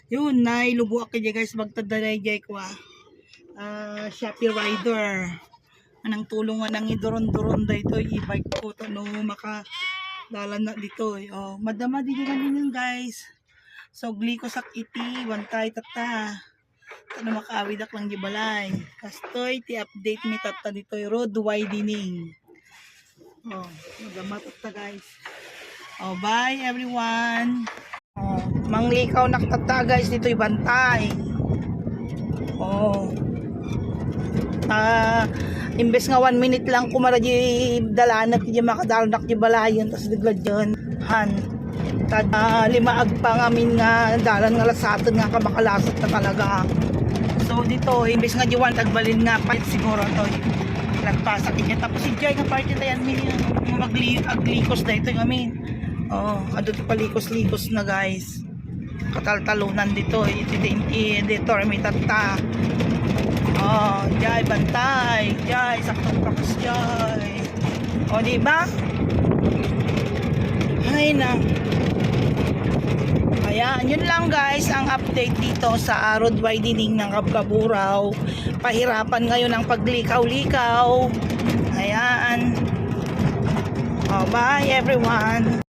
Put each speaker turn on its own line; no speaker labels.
Yun, nailubuak kaya guys, magtadaray jay ko Shopee Rider. Anang tulungan ng idoron-doron dito, i-bike ko to no makadalan na dito. Madama dito kanina guys. So gliko sak iti, wantay tata. Ano makaawidak lang di balay. Kastoy, ti update mi tata dito, road widening. Madama tata guys. Bye everyone. Manglikaw nakatata guys dito ibantay. Imbes nga 1 minute lang kumara di dalanat di makadalanak di balayan tas bigla dyan kada 5 agpang amin nga dalan nga lasatan nga kamakalasat na talaga. So dito imbes nga di 1 tagbalin nga pa siguro to nagpasak niya tapos si Jay nga party tayan min aglikos na ito yung amin. Ado ti palikos-likos na guys. Kataltalunan dito editor mi tata. Jay bantay, Jay saktong tapos Jay. Di ba? Ay na. Ayan, yun lang guys ang update dito sa road widening ng Cabcaburaw. Pahirapan ngayon ang paglikaw-likaw. Ayan. Bye everyone.